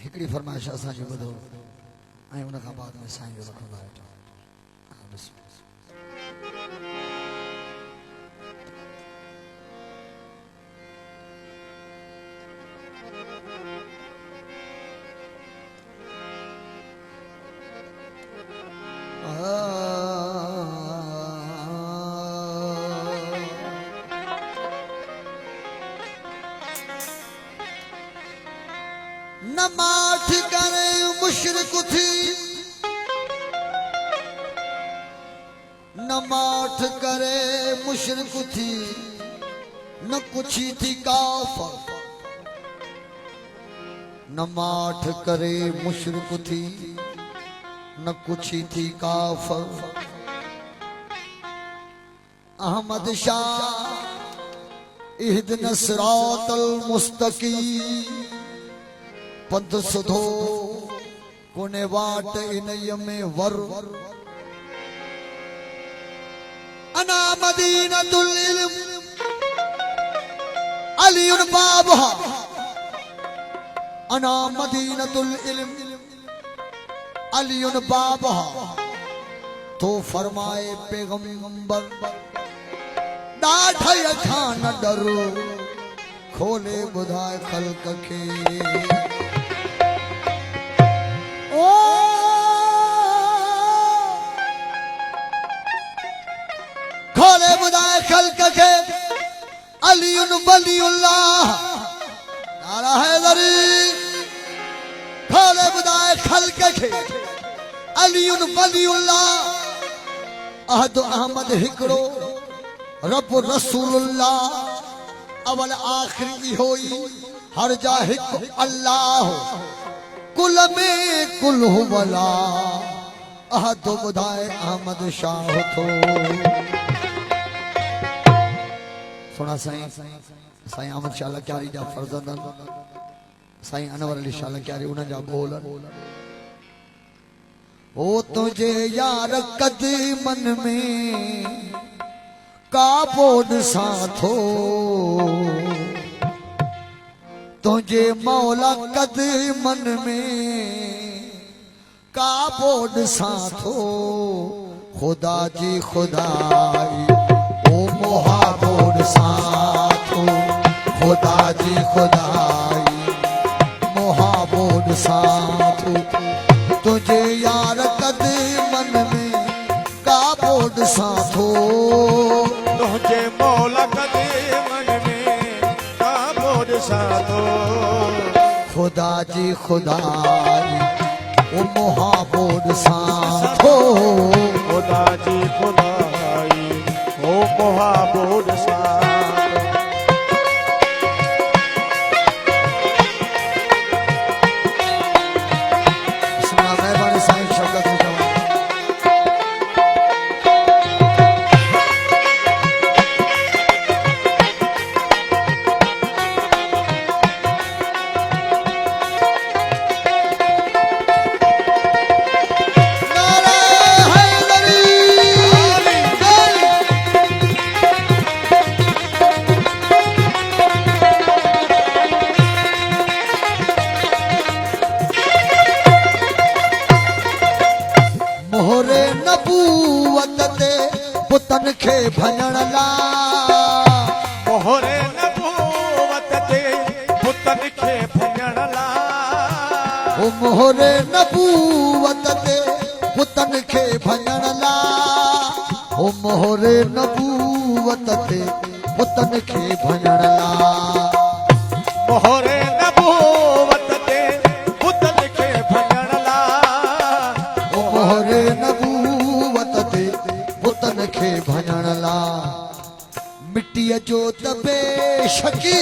हिकड़ी फरमाइश असां जो ॿुधो ऐं उन खां बाद में साईं जो रखंदा आहियूं। न माठ करे मुशरिक थी, न माठ करे मुशरिक थी, न कुछ थी काफर। न माठ करे मुशरिक थी, न कुछ थी काफर। अहमद शाह इहदिन सिरातल मुस्तकीम पंथ सुधो कोने वाट इनय में वर। अना मदीनतुल इल्म अलीउन बाबहा, अना मदीनतुल इल्म अलीउन बाबहा। तो फरमाए पैगंबर डाढ़ अखा न डरो, खोले बुधाए खल्क के। ओ खोले बुधाए खल्क के, अलीउन वलीउल्लाह नारा हैदरी। खोले बुधाए खल्क के, अलीउन वलीउल्लाह। अहद अहमद हिकड़ो रब रसूलुल्लाह। अवल आखिरी होई हर जा हिक अल्लाह। कुल में कुल हुवला अहद बुधाए अहमद शाह थो। सुना साईं साईं अहमद शाह लक्यारी जा फर्जंदन साईं अनवर अली शाह लक्यारी उन जा बोल। ओ तुझे यार कदमन में काबोड साथो, तुझे मौला कदमन में काबोड साथो। खुदा जी खुदाई ओ मोहाबोड साथो, खुदा जी खुदाई मोहाबोड साथो। तुझे यार कदमन में काबोड साथो, तुझे मौला कदमन में काबोड साथो। खुदा जी खुदाई ओ मोहाबोड साथो, खुदा जी खुदाई ओ मोहाबोड साथो। सुना मेहरबानी साईं शौकत हुजूर। मोहरे नबूवत ते पुतन खे भञण ला। मोहरे नबूवत ते पुतन खे भञण ला। ओ मोहरे नबूवत ते पुतन खे भञण ला। ओ मोहरे नबूवत ते पुतन खे भञण ला। मोहरे नबूवत ते पुतन खे भञण ला। ओ मोहरे नबूवत ते पुतन खे भञण ला। मिट्टीअ जो त बेशकी,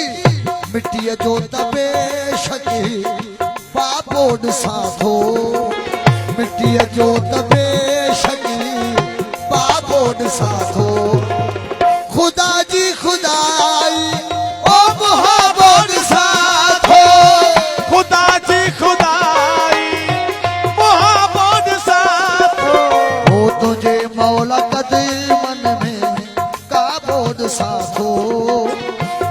मिट्टीअ जो त बेशकी बाबोड साथो। मिट्टीअ जो त बेशकी बाबोड साथो। खुदा जी खुदाई ओ मोहाबोड साथो। खुदा जी खुदाई मोहाबोड साथो। ओ तुझे मौला कदमन में काबोड साथो।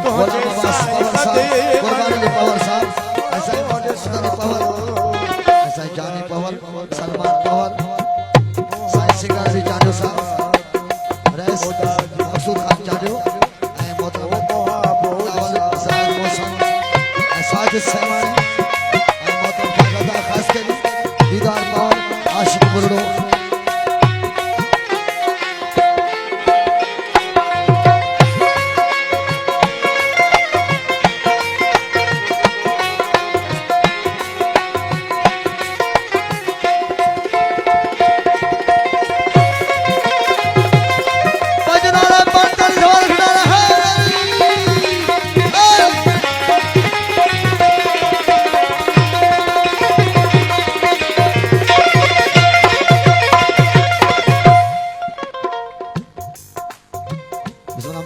तुझे साईं कदमन में कुर्बानी पवर साहब ऐसा मदनी पवर साईं जानी पवर सलमान पवर साईं सिंगर जी जानो साहब रईस मकसूद खान जानो ऐं मोहतरम साहिब मोहसन ऐं साजिद सहवानी ऐं मोहतरम दादा ख़ास करे दीदार पवर आशिक बुरड़ो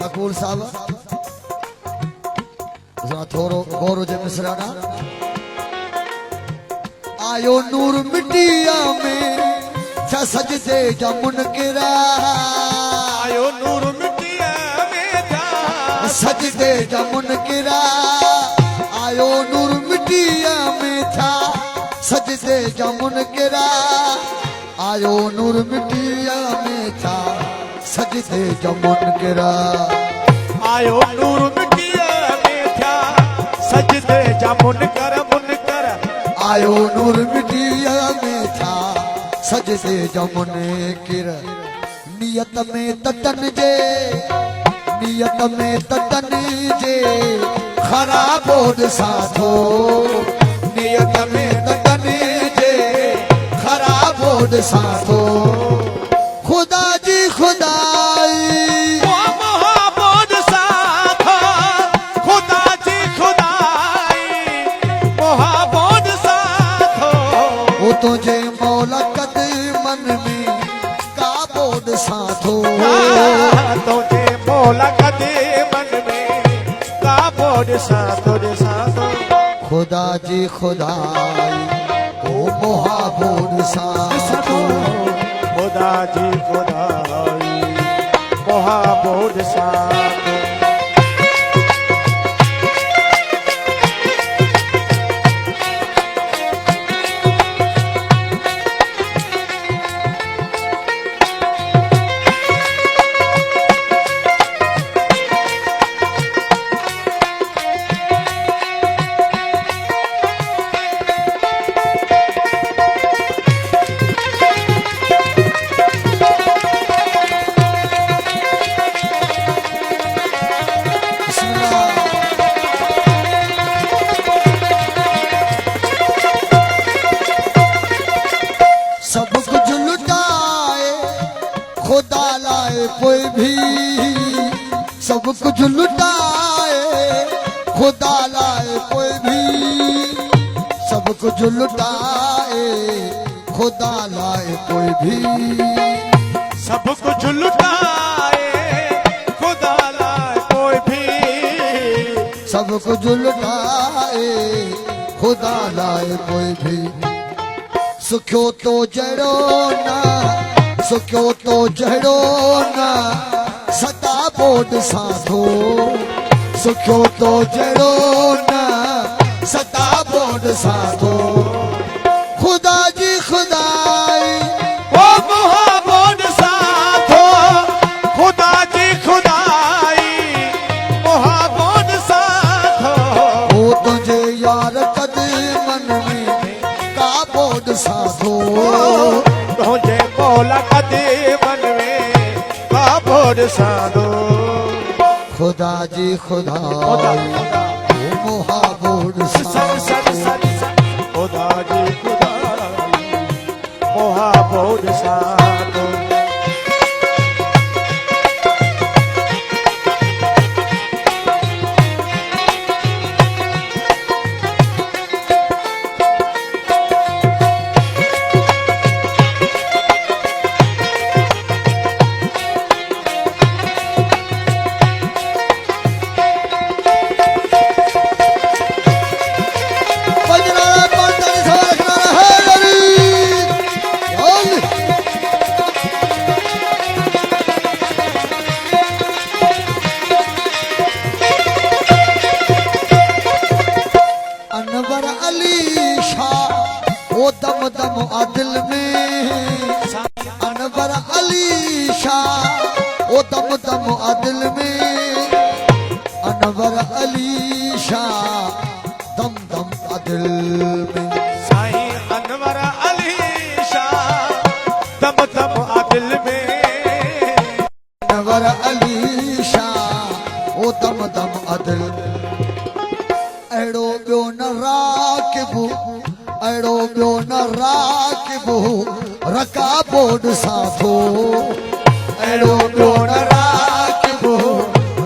मकबूल साहब थोरो गौरव जे मिसराना आयो नूर मिटिया में छा सजदे जा मुनकिरा आयो नूर मिटिया में था सजदे जा मुनकिरा आयो नूर मिटिया में था सजदे जा मुनकिरा आयो नूर मिटिया में था सजदे जा मुनकिरा आयो नूर मिटिया में था सजदे जा मुनकर मुनकर आयो नूर मिटिया में था सजदे जा मुनकिर नियत में ततन जे खराब होद साथो नियत में ततन जे खराब होद साथो खुदा जी खुदाई मोहब्बत साथ खुदा जी खुदाई मोहब्बत साथ वो तुझे मौला कद मन में का बोध साथो तुझे मौला कदे मन में का बोध साथो खुदा जी खुदाई ओ मोहब्बत साथो खुदा जी खुदाई मोहब्बत साथ सब कुछ लुटाए खुदा लाए कोई भी सब कुछ लुटाए खुदा लाए कोई भी सब कुछ लुटाए खुदा लाए कोई भी सब कुछ लुटाए खुदा लाए कोई भी सब कुछ लुटाए खुदा लाए कोई भी सुखियो तो जड़ो ना सुखियो तो जड़ो ना सदा बोड साधो सुखियो तो जड़ो ना सदा बोड साधो खुदा जी खुदाई ओ मोहब्बत साथो खुदा जी खुदाई मोहब्बत साथो वो तुझे यार कद मन में का बोड साधो तुझे मौला कदे मन में का बोध साधो खुदा जी खुदाई ओ मोहब्बत साधो खुदा जी खुदाई मोहब्बत साधो अली शाह ओ दम दम आदिल में अनवर अली शाह ओ दम दम आदिल में अनवर अली शाह दम दम आदिल में साईं अनवर अली शाह दम दम आदिल में अनवर अली शाह ओ दम दम आदिल अड़ो ॿियो न राकिबू अड़ो ॿियो न राकिबू रकाबो ॾिसां थो अड़ो ॿियो न राकिबू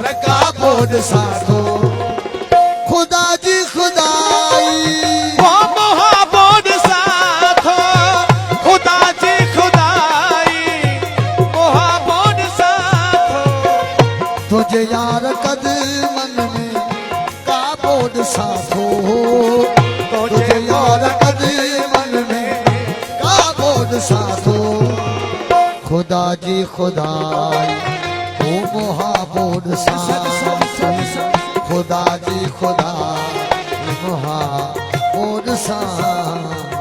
रकाबो ॾिसां थो खुदा जी खुदाई वो मोहब्बत साथो खुदा जी खुदाई मोहब्बत साथो तुझे यार कदमन में काबो ॾिसां थो तुझे यार कदमन में काबो ॾिसां थो खुदा जी खुदाई ओ मोहब्बो ॾिसां खुदा जी खुदा मोहब्बो ॾिसां